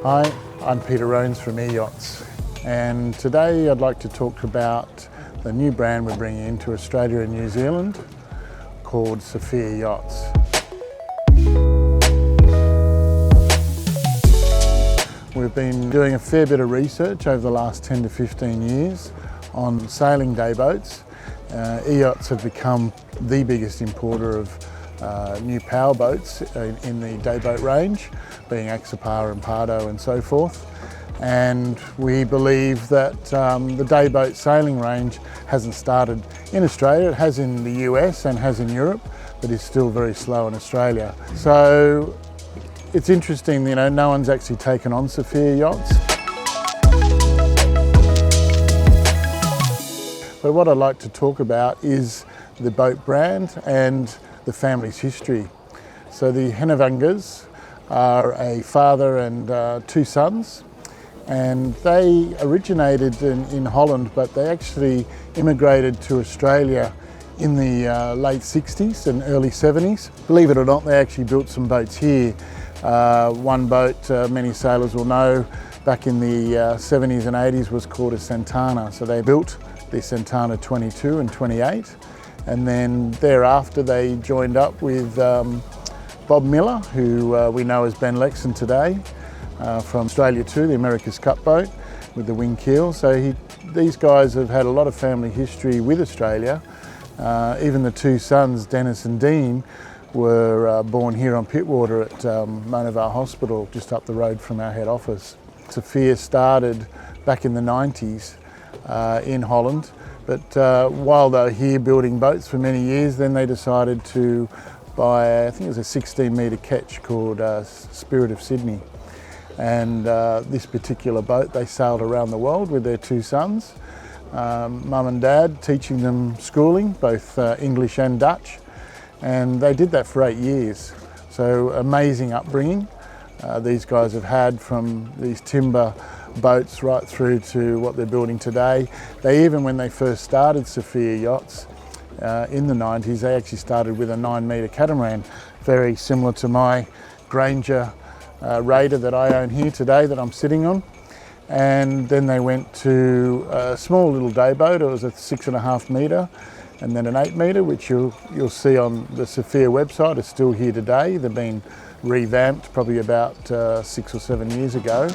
Hi, I'm Peter Hrones from Eyachts, and today I'd like to talk about the new brand we're bringing into Australia and New Zealand called Saffier Yachts. We've been doing a fair bit of research over the last 10 to 15 years on sailing day boats. Eyachts have become the biggest importer of new power boats in the day boat range, being Axopar and Pardo and so forth. And we believe that the day boat sailing range hasn't started in Australia. It has in the US and has in Europe, but is still very slow in Australia. So it's interesting, no one's actually taken on Saffier Yachts. But what I'd like to talk about is the boat brand and the family's history. So the Henovangas are a father and two sons, and they originated in Holland, but they actually immigrated to Australia in the late 60s and early 70s. Believe it or not, they actually built some boats here. One boat many sailors will know back in the 70s and 80s was called a Santana. So they built the Santana 22 and 28. And then thereafter they joined up with Bob Miller, who we know as Ben Lexon today, from Australia too, the America's Cup boat with the wing keel. So these guys have had a lot of family history with Australia. Even the two sons, Dennis and Dean, were born here on Pittwater at Henovangas Hospital, just up the road from our head office. Sofia started back in the 90s in Holland. But while they were here building boats for many years, then they decided to buy, I think it was a 16-metre ketch called Spirit of Sydney. And this particular boat, they sailed around the world with their two sons, mum and dad, teaching them schooling, both English and Dutch. And they did that for 8 years. So amazing upbringing these guys have had, from these timber boats right through to what they're building today. They even, when they first started Saffier Yachts in the 90s, they actually started with a 9-metre catamaran, very similar to my Granger Raider that I own here today that I'm sitting on. And then they went to a small little day boat. It was a 6.5 metre and then an 8-metre, which you'll see on the Sofia website. It's still here today. They've been revamped probably about 6 or 7 years ago.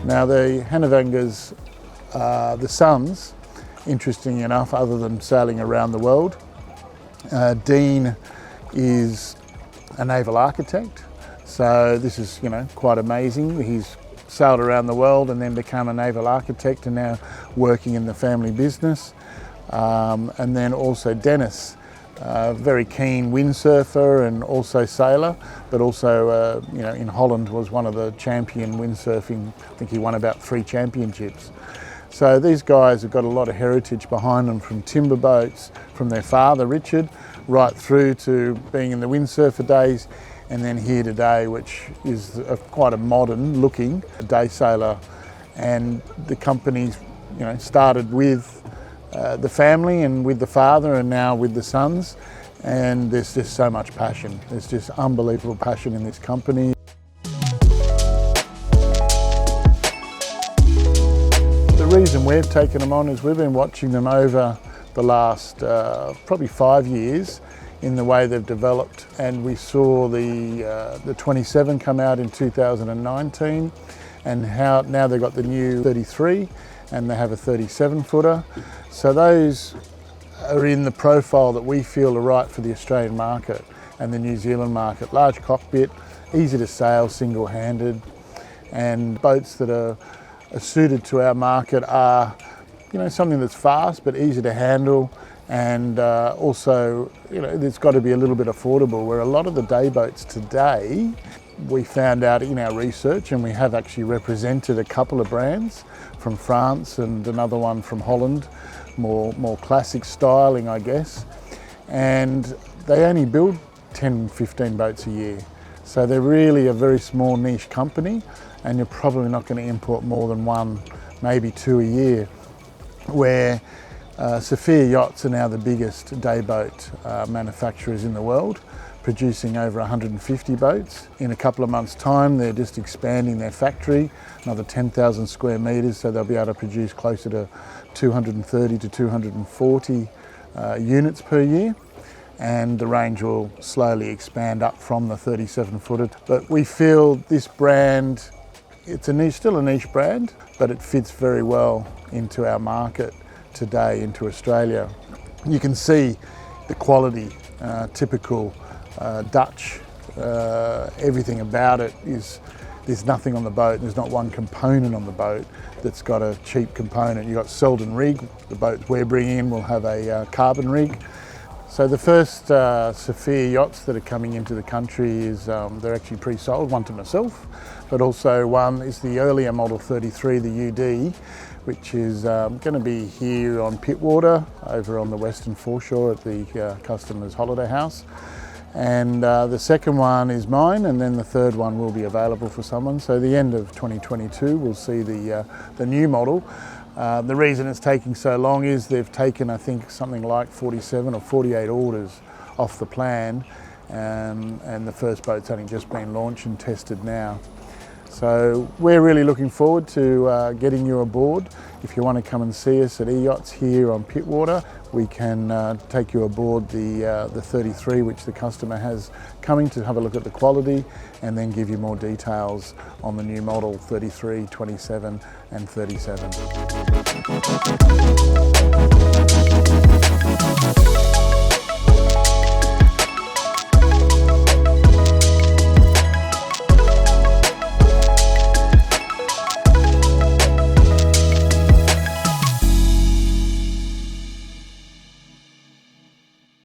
Now the Henovangas, the sons, interesting enough, other than sailing around the world, Dean is a naval architect. So this is, quite amazing. He's sailed around the world and then become a naval architect and now working in the family business. And then also Dennis, very keen windsurfer and also sailor, but also, in Holland was one of the champion windsurfing. I think he won about 3 championships. So these guys have got a lot of heritage behind them, from timber boats, from their father Richard, right through to being in the windsurfer days, and then here today, which is quite a modern looking day sailor. And the company's, started with the family and with the father, and now with the sons, and there's just so much passion. There's just unbelievable passion in this company. The reason we've taken them on is we've been watching them over the last probably 5 years in the way they've developed, and we saw the 27 come out in 2019, and how now they've got the new 33 and they have a 37-footer. So those are in the profile that we feel are right for the Australian market and the New Zealand market. Large cockpit, easy to sail single-handed, and boats that are suited to our market are, something that's fast but easy to handle, and also, there's got to be a little bit affordable, where a lot of the day boats today, we found out in our research, and we have actually represented a couple of brands from France and another one from Holland, more classic styling, I guess, and they only build 10, 15 boats a year. So they're really a very small niche company, and you're probably not going to import more than 1, maybe 2 a year. Where Saffier Yachts are now the biggest dayboat manufacturers in the world, producing over 150 boats. In a couple of months' time, they're just expanding their factory, another 10,000 square metres, so they'll be able to produce closer to 230 to 240 units per year. And the range will slowly expand up from the 37-footer. But we feel this brand, it's still a niche brand, but it fits very well into our market today, into Australia. You can see the quality, typical Dutch, everything about it is, there's nothing on the boat, there's not one component on the boat that's got a cheap component. You've got Selden rig, the boat we're bringing in will have a carbon rig. So the first Saffier yachts that are coming into the country is, they're actually pre-sold, one to myself, but also one is the earlier Model 33, the UD, which is going to be here on Pittwater, over on the western foreshore at the customer's holiday house. And the second one is mine, and then the third one will be available for someone. So the end of 2022, we'll see the new model. The reason it's taking so long is they've taken, I think, something like 47 or 48 orders off the plan, and the first boat's only just been launched and tested now. So we're really looking forward to getting you aboard. If you want to come and see us at Eyachts here on Pittwater, we can take you aboard the 33, which the customer has coming, to have a look at the quality and then give you more details on the new model 33, 27 and 37.